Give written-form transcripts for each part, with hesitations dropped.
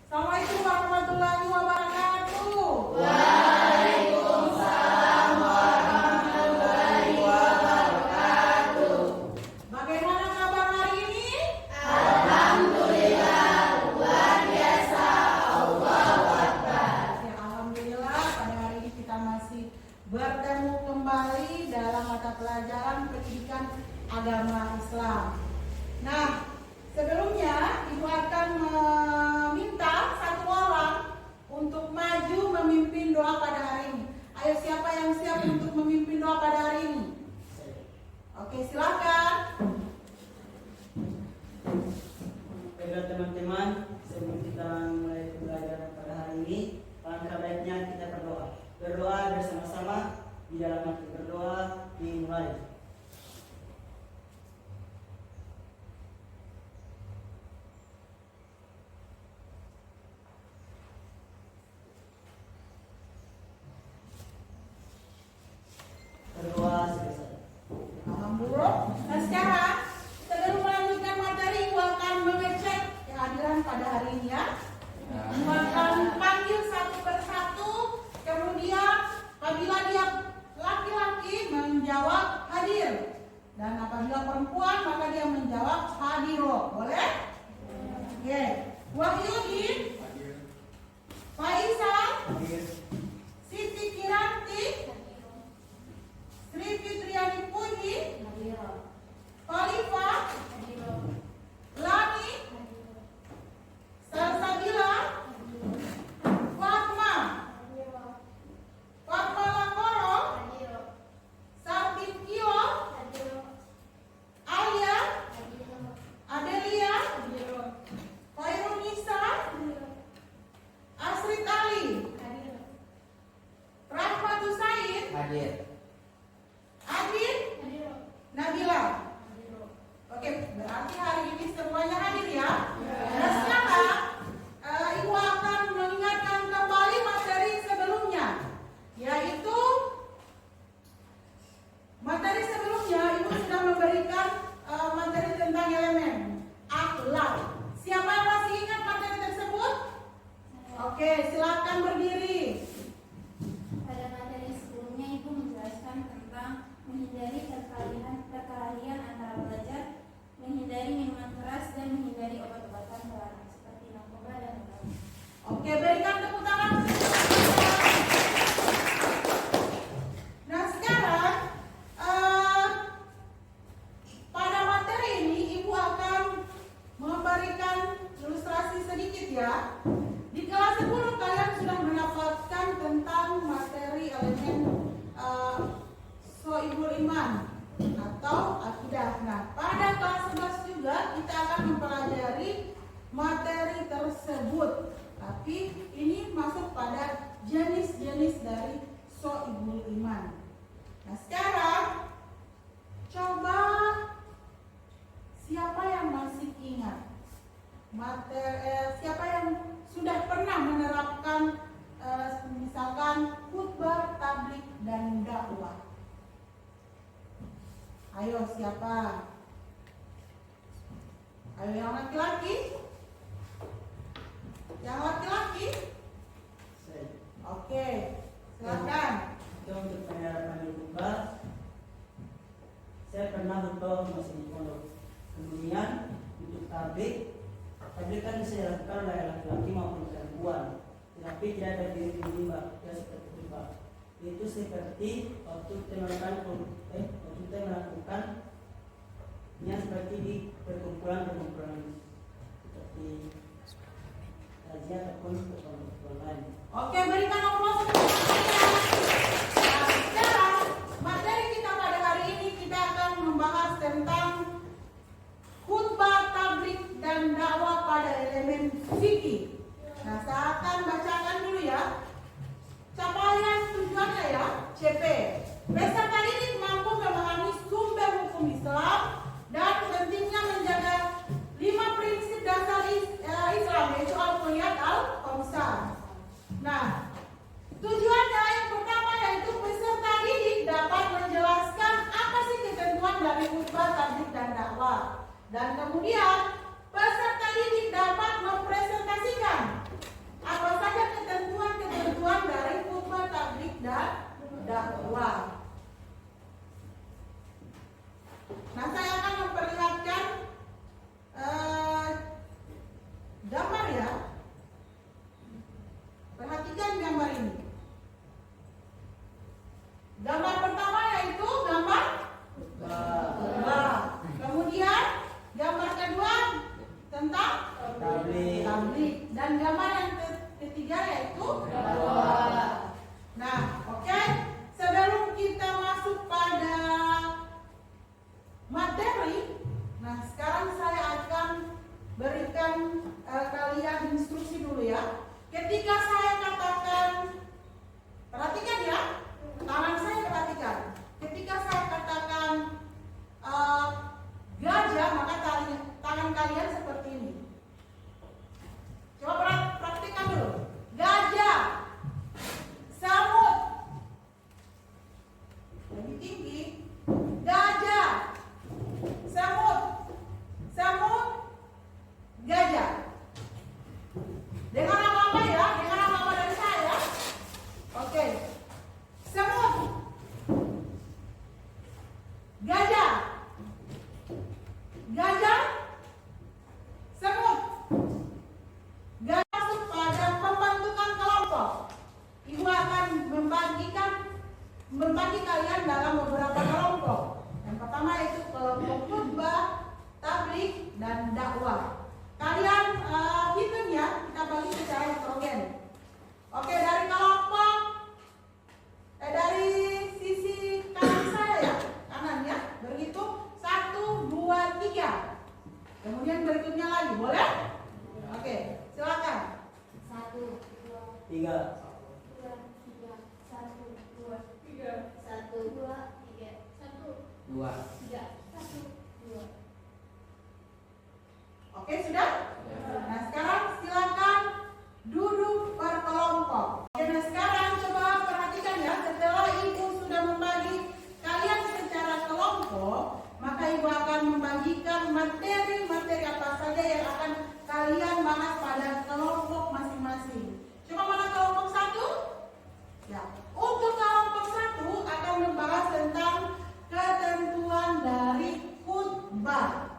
Assalamualaikum warahmatullahi wabarakatuh. Waalaikumsalam warahmatullahi wabarakatuh. Bagaimana kabar hari ini? Alhamdulillah, luar biasa. Allahu Akbar. Ya, alhamdulillah pada hari ini kita masih bertemu kembali dalam mata pelajaran pendidikan agama Islam. Nah, sebelumnya Ibu akan meminta satu orang untuk maju memimpin doa pada hari ini. Ayo, siapa yang siap untuk memimpin doa pada hari ini? Oke, silakan. Baiklah teman-teman, sebelum kita mulai pembelajaran pada hari ini, alangkah baiknya kita berdoa. Berdoa bersama-sama, di dalam hati berdoa dimulai. Berdoa selesai. Alhamdulillah. Nah, sekarang sebelum melanjutkan materi, Ibu akan mengecek kehadiran pada hari ini ya. Ibu akan panggil satu persatu, kemudian apabila dia laki-laki menjawab hadir, dan apabila perempuan maka dia menjawab hadiro. Boleh? Oke. Wahyudi, Faisal, Siti Kiranti, Sri Fitriani Puji, Khalifah, Lani, Salsabila, Fatma, Fatma Lakoro, Sabit Kio, Alia, Adelia, Khairul Nisa, Asrit Ali, Rahmatul Said, Hadir. Adin, Nabila. Oke, berarti hari ini semuanya hadir ya. Nah, sekarang Ibu akan mengingatkan kembali materi sebelumnya, yaitu materi sebelumnya Ibu sudah memberikan materi tentang elemen akhlak. Siapa yang masih ingat materi tersebut? Oke, silakan berdiri. Pada materi sebelumnya Ibu menjelaskan tentang menghindari perkelahian antara pelajar, menghindari minuman keras, dan menghindari obat-obatan terlarang seperti narkoba dan obat. Oke, berikan tepuk tangan. Nah, sekarang pada materi ini Ibu akan memberikan ilustrasi sedikit ya. Di kelas 10 kalian sudah mendapatkan tentang materi elemen Soibul Iman atau akidah. Nah, pada kelas 11 juga kita akan mempelajari materi tersebut. Tapi ini masuk pada jenis-jenis dari Soibul Iman. Nah, sekarang coba siapa yang masih ingat siapa yang sudah pernah menerapkan misalkan khutbah, tablik, dan dakwah? Ayo, siapa? Ayo, yang laki-laki? Yang laki-laki? Saya. Oke, silakan. Itu untuk penerapan di khutbah. Saya pernah khutbah masih di pondok. Kemudian untuk tablik kan bisa dilakukan oleh laki-laki maupun perempuan, tetapi tidak ada diri di mimbar, ya seperti itu Pak. Itu seperti waktu kita melakukannya seperti di perkumpulan seperti kajian ataupun perkumpulan lain. Oke, berikan aplaus untuk saya. Nah, sekarang materi kita pada hari ini kita akan membahas tentang khutbah, tablik, dan dakwah pada elemen fikih. Nah, saya akan bacakan dulu ya. Capaian tujuannya ya, CP. Peserta didik mampu memahami sumber hukum Islam dan pentingnya menjaga 5 prinsip dasar Islam, yaitu Al-Qur'an, Al-Khamsah. Nah, tujuannya yang pertama yaitu peserta didik dapat menjelaskan apa sih ketentuan dari khutbah, tablik, dan dakwah. Dan kemudian peserta didik dapat mempresentasikan apa saja ketentuan-ketentuan dari khutbah tabligh dan dakwah. Nah, saya akan memperlihatkan gambar ya. Perhatikan gambar ini. Gambar pertama yaitu gambar khutbah. Kemudian gambar kedua tentang tabligh. Dan gambar yang ketiga yaitu dakwah. Nah, oke. Sebelum kita masuk pada materi, nah sekarang saya akan berikan kalian instruksi dulu ya. Ketika saya katakan, perhatikan ya, tangan saya perhatikan. Ketika saya katakan gajah, maka tangan kalian seperti ini. Coba praktikkan dulu. Gajah, semut, lebih tinggi. Gajah, semut, gajah. Dengan apa ya? Dengan apa dari saya? Oke. Semut, gajah, semut. Gajah masuk pada pembentukan kelompok. Ibu akan membagi kalian dalam beberapa kelompok. Yang pertama yaitu kelompok khutbah, tabligh, dan dakwah. Kalian hitung ya, kita bagi secara heterogen. Oke, dari kelompok dari sisi kanan saya ya, kanan ya, berhitung 1, 2, 3. Kemudian berikutnya lagi, boleh? Oke, silakan. 1, 2, 3. 2, 3, 1, 2, 3, 1, 2, 3, 1, 2. 3, 1, 2. Oke, sudah? Nah, sekarang silakan duduk berkelompok. Oke, nah sekarang coba perhatikan ya, setelah ibu sudah membagi kalian secara kelompok, maka ibu akan membagikan materi-materi apa saja yang akan kalian bahas pada kelompok masing-masing. Coba mana kelompok 1? Ya, untuk kelompok 1 akan membahas tentang ketentuan dari khutbah.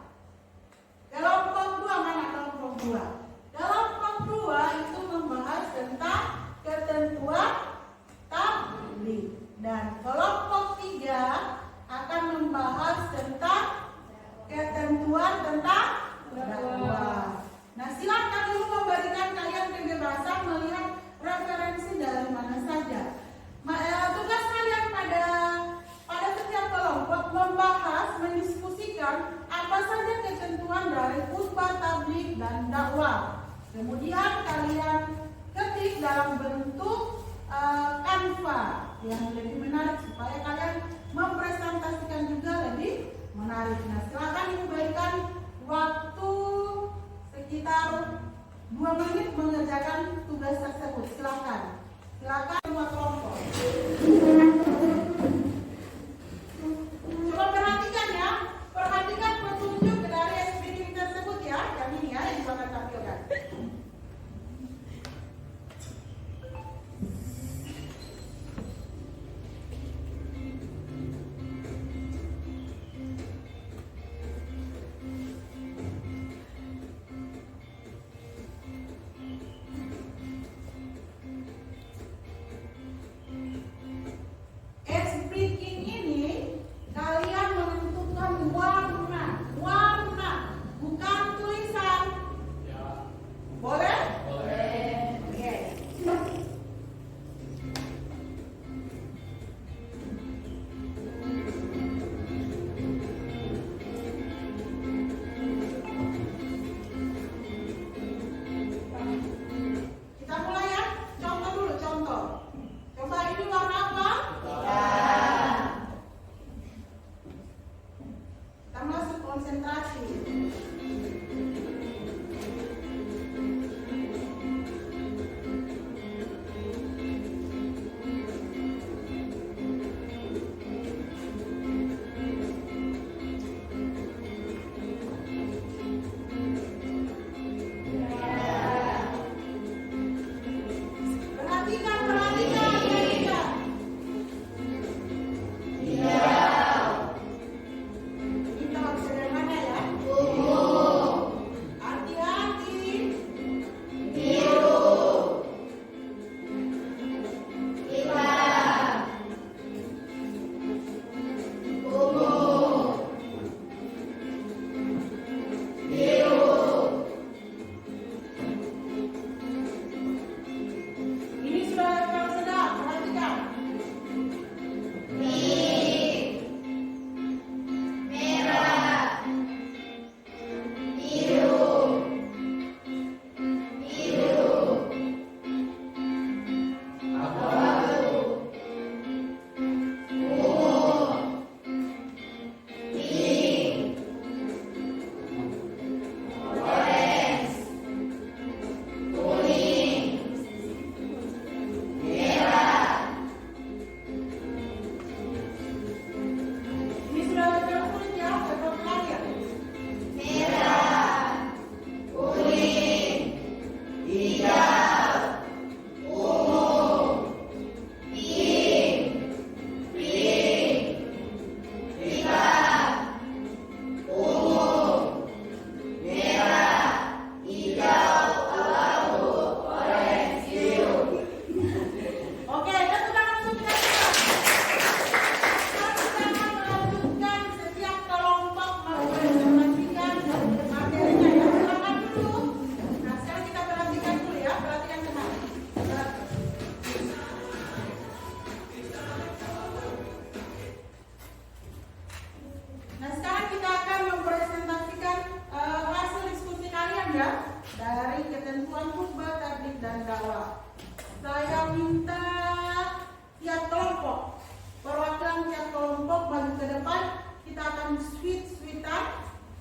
Kelompok 2 mana kelompok 2? Kelompok 2 itu membahas tentang ketentuan tabligh. Dan kelompok 3 akan membahas tentang ketentuan tentang dakwah. Nah, silakan dulu memberikan kalian kebebasan melihat referensi dari mana saja. Tugas kalian pada setiap kelompok membahas, mendiskusikan apa saja ketentuan dari khutbah, tabligh, dan dakwah. Kemudian kalian ketik dalam bentuk Canva yang lebih menarik supaya kalian mempresentasikan juga lebih menarik. Nah, silakan ibu berikan waktu sekitar 2 menit mengerjakan tugas tersebut. Silakan semua kelompok. Coba perhatikan ya, perhatikan petunjuk dari SPDM tersebut ya, yang ini ya, yang akan tampilkan.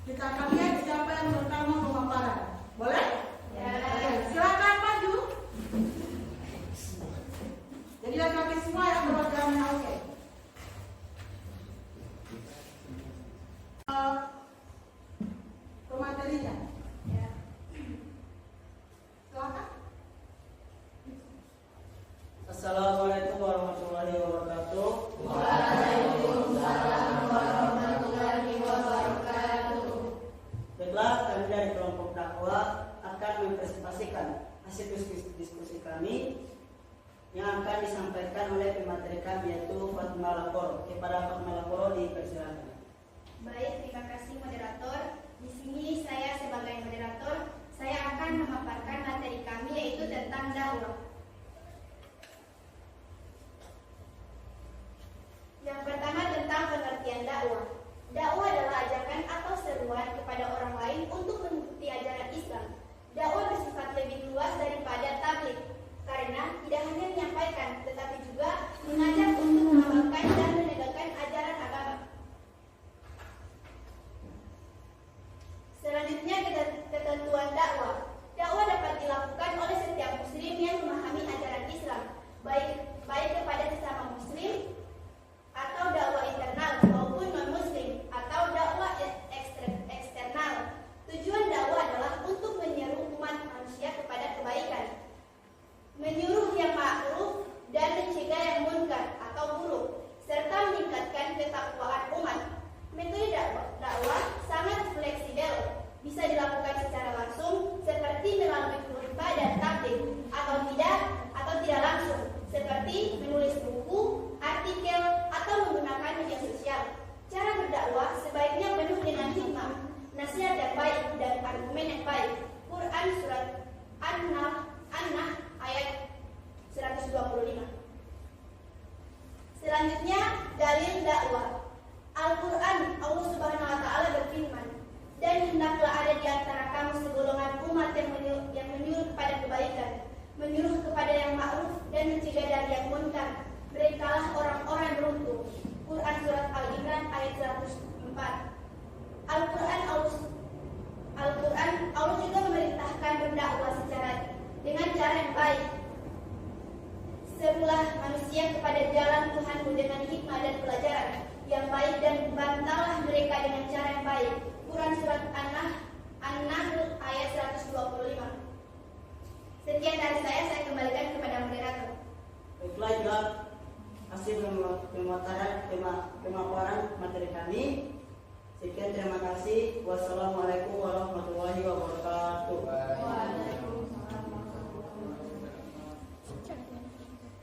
Kita akan lihat siapa yang pertama pemaparan. Boleh? Ya. Oke, silakan maju. Jadi laki-laki semua yang berwajahnya oke. Pematerinya. Ya. Silakan. Assalamualaikum warahmatullahi wabarakatuh. Waalaikumsalam warahmatullahi wabarakatuh. Baiklah, kami dari kelompok dakwah akan mempresentasikan hasil diskusi kami yang akan disampaikan oleh pemateri kami yaitu Fatma Lapor. Kepada Fatma Lapor dipersilakan. Baik, terima kasih moderator. Di sini saya sebagai moderator, saya akan memaparkan materi kami yaitu tentang dakwah. Yang pertama tentang pengertian dakwah. Dakwah adalah ajakan atau seruan kepada orang lain untuk mengikuti ajaran Islam. Dakwah bersifat lebih luas daripada tabligh, karena tidak hanya menyampaikan, tetapi juga mengajak untuk mengamalkan dan menegakkan ajaran agama. Selanjutnya ketentuan dakwah. Dakwah dapat dilakukan oleh setiap muslim yang memahami ajaran Islam, baik kepada sesama muslim atau dakwah internal maupun non-muslim atau dakwah eksternal. Tujuan dakwah adalah untuk menyeru umat manusia kepada kebaikan, menyuruh yang ma'ruf dan mencegah yang munkar atau buruk, serta meningkatkan ketakwaan umat. Metode dakwah sangat fleksibel, bisa dilakukan secara langsung seperti melalui khutbah dan tabligh, atau tidak langsung seperti menulis buku, artikel, atau menggunakan media sosial. Cara berdakwah sebaiknya penuh dengan hikmah, nasihat yang baik, dan argumen yang baik. Quran surat An-Nahl ayat 125. Selanjutnya, dalil dakwah. Al-Quran, Allah Subhanahu wa Ta'ala berfirman, "Dan hendaklah ada di antara kamu segolongan umat yang menyuruh kepada kebaikan, menyuruh kepada yang ma'ruf dan mencegah dari yang munkar. Merekalah orang-orang beruntung." Quran surat Al-Imran ayat 104. Al-Quran Allah juga memerintahkan berdakwah dengan cara yang baik. Serulah manusia kepada jalan Tuhanmu dengan hikmah dan pelajaran yang baik, dan bantalah mereka dengan cara yang baik. Quran surat An-Nahl ayat 125. Sekian dari saya kembalikan kepada moderator. Baiklah, juga hasil pemaparan materi kami. Sekian, terima kasih. Wassalamualaikum warahmatullahi wabarakatuh.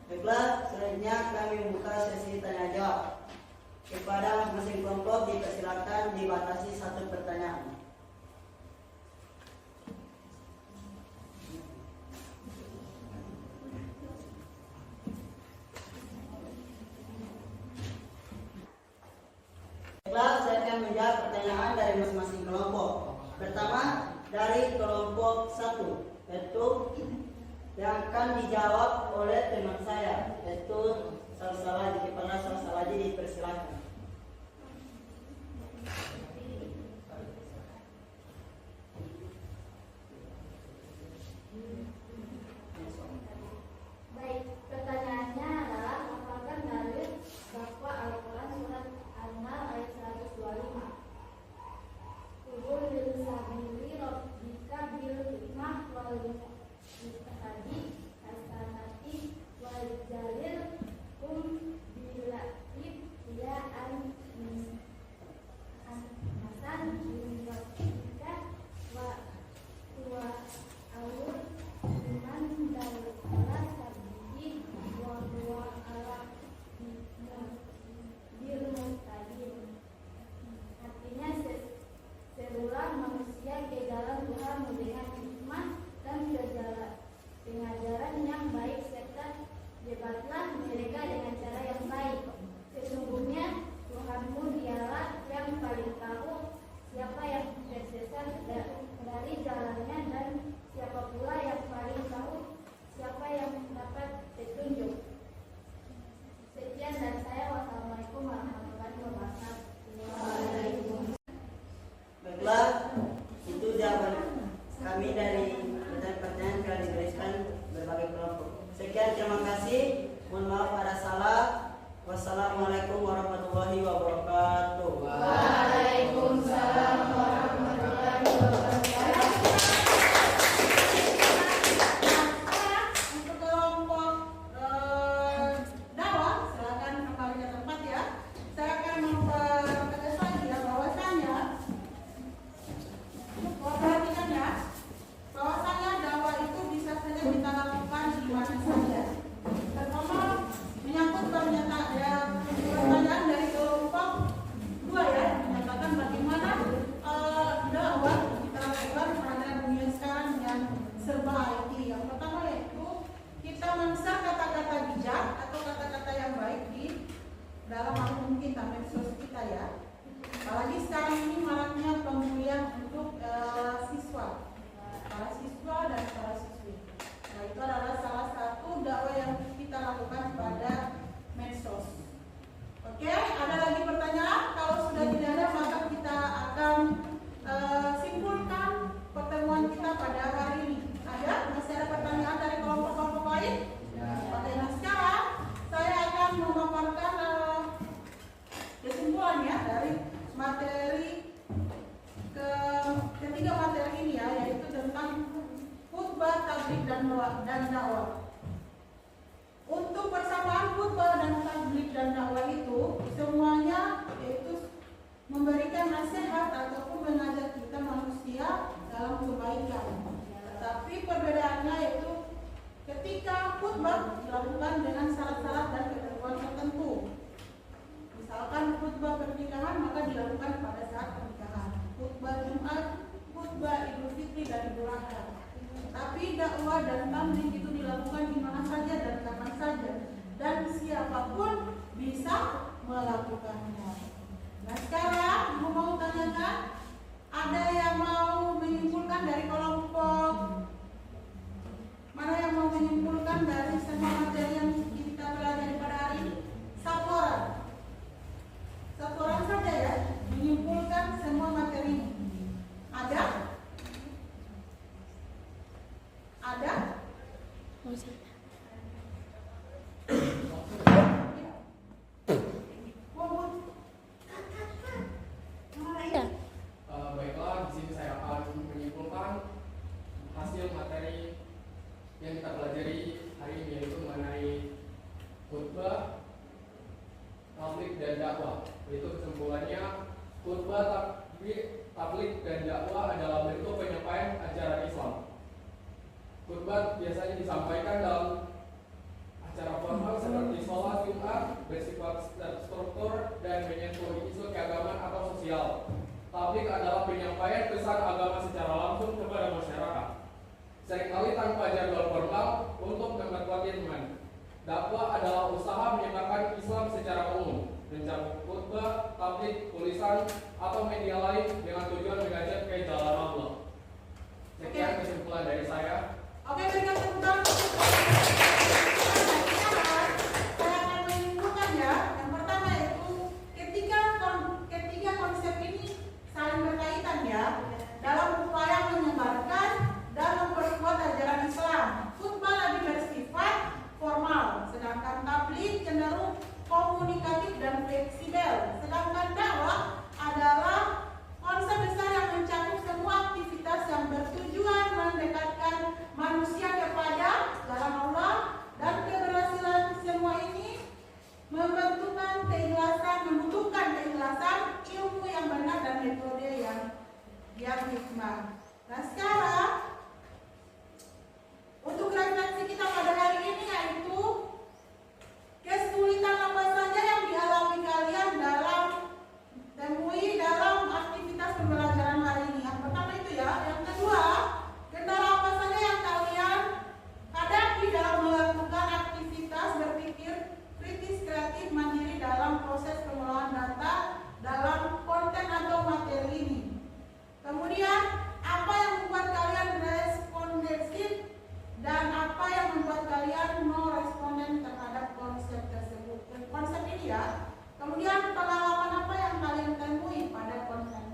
Baiklah, selanjutnya kami membuka sesi tanya jawab. Kepada masing-masing kelompok dipersilakan dibatasi 1 pertanyaan. Baiklah, saya akan menjawab pertanyaan dari masing-masing kelompok. Pertama, dari kelompok 1, yaitu yang akan dijawab oleh teman saya, yaitu Salsalaji. Kepada Salsalaji dipersilakan. Baik, pertanyaannya adalah apakah dalil dakwah Al-Quran surat An-Nahl ayat 125? Kubul lil sabili rabbika bil hikmah wal mustahadi hasanati wal jalil bila Wassalamualaikum warahmatullahi wabarakatuh. Waalaikumsalam warahmatullahi wabarakatuh. Untuk kelompok dakwah, silakan kembali ke tempat ya. Saya akan mempertegas lagi ya bahwasanya, perhatikan ya, bahwasanya dakwah itu bisa saja kita lakukan di mana saja. Terutama menyangkut pertanyaan dari kelompok 2 ya, menyatakan bagaimana dakwah kita lakukan pada dunia sekarang yang serba IT. Yang pertama yaitu kita memisah kata-kata bijak atau kata-kata yang baik di dalam akun kita, medsos kita ya. Apalagi sekarang ini maraknya pembulian untuk para siswa dan para siswi. Nah, itu adalah salah satu dakwah yang kita lakukan pada medsos. Oke, ada lagi pertanyaan? Kalau sudah tidak ada, maka kita akan simpulkan pertemuan kita pada hari ini. Ada? Masih ada pertanyaan dari kelompok-kelompok lain? Oke, nah sekarang saya akan memaparkan kesimpulannya dari materi ketiga materi ini ya, yaitu tentang khutbah, tabligh dan dakwah. Untuk persamaan khutbah dan tabligh dan dakwah itu semuanya yaitu memberikan nasihat ataupun mengajak kita manusia dalam kebaikan. Tetapi perbedaannya yaitu ketika khutbah dilakukan dengan syarat-syarat dan ketentuan tertentu. Misalkan khutbah pernikahan maka dilakukan pada saat pernikahan. Khutbah Jumat, khutbah Idul Fitri dan Idul Adha. Tapi dakwah dan tabligh itu dilakukan di mana saja dan kapan saja, dan siapapun bisa melakukannya. Nah sekarang Ibu mau tanyakan, ada yang mau menyimpulkan dari kelompok mana yang mau menyimpulkan dari semua materi yang kita pelajari pada hari ini? Satu orang saja ya, menyimpulkan semua materi ini. Ada? Ada? Baiklah, di sini saya akan menyimpulkan hasil materi yang kita pelajari hari ini, yaitu mengenai khutbah, tabligh dan dakwah. Yaitu kesimpulannya, khutbah, tabligh dan dakwah adalah bentuk penyampaian ajaran Islam. Khutbah biasanya disampaikan dalam acara formal seperti sholat Jumat, bersifat terstruktur dan menyentuh isu keagamaan atau sosial. Tabligh adalah penyampaian pesan agama secara langsung kepada masyarakat, seringkali tanpa jadwal formal untuk memperkuat iman. Dakwah adalah usaha menyebarkan Islam secara umum, mencabut khutbah, tabligh, tulisan, atau media lain dengan tujuan mengajak ke jalan Allah. Sekian kesimpulan dari saya. Oke, berikan tepuk tangan. Saya akan menyimpulkan ya. Yang pertama yaitu ketiga konsep ini saling berkaitan ya, dalam upaya menyebarkan dan memperkuat ajaran Islam. Khutbah lebih bersifat formal, sedangkan tabligh cenderung komunikatif dan fleksibel. Sedangkan dakwah adalah konsep besar yang mencakup semua aktivitas yang bertujuan mendekatkan manusia kepada jalan Allah, dan keberhasilan semua ini membutuhkan keikhlasan, ilmu yang benar dan metode yang hikmah. Nah sekarang untuk refleksi kita pada hari ini yaitu kesulitan apa saja yang dialami kalian temui dalam aktivitas pembelajaran hari ini. Yang pertama itu ya. Yang kedua, kendala apa saja yang kalian hadapi dalam melakukan aktivitas berpikir kritis, kreatif, mandiri dalam proses pengolahan data dalam konten atau materi ini. Kemudian, apa yang membuat kalian responsif dan apa yang membuat kalian no responden terhadap konsep tersebut, konsep ini ya. Kemudian pengalaman apa yang kalian temui pada konten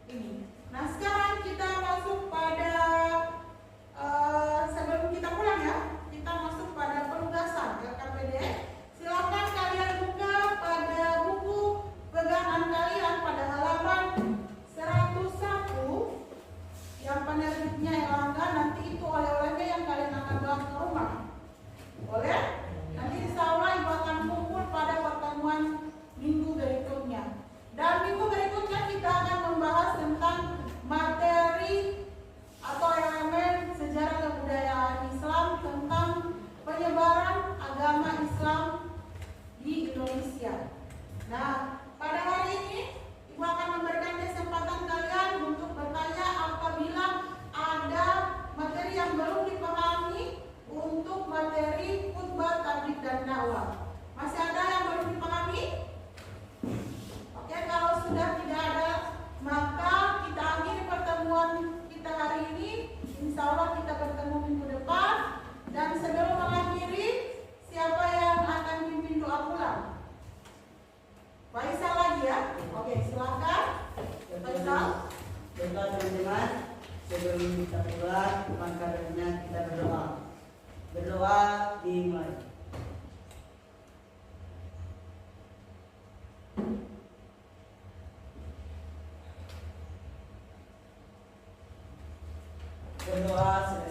ini. Nah sekarang kita masuk pada sebelum kita pulang ya, kita masuk pada penugasan LKPD. Silakan kalian buka Berdoa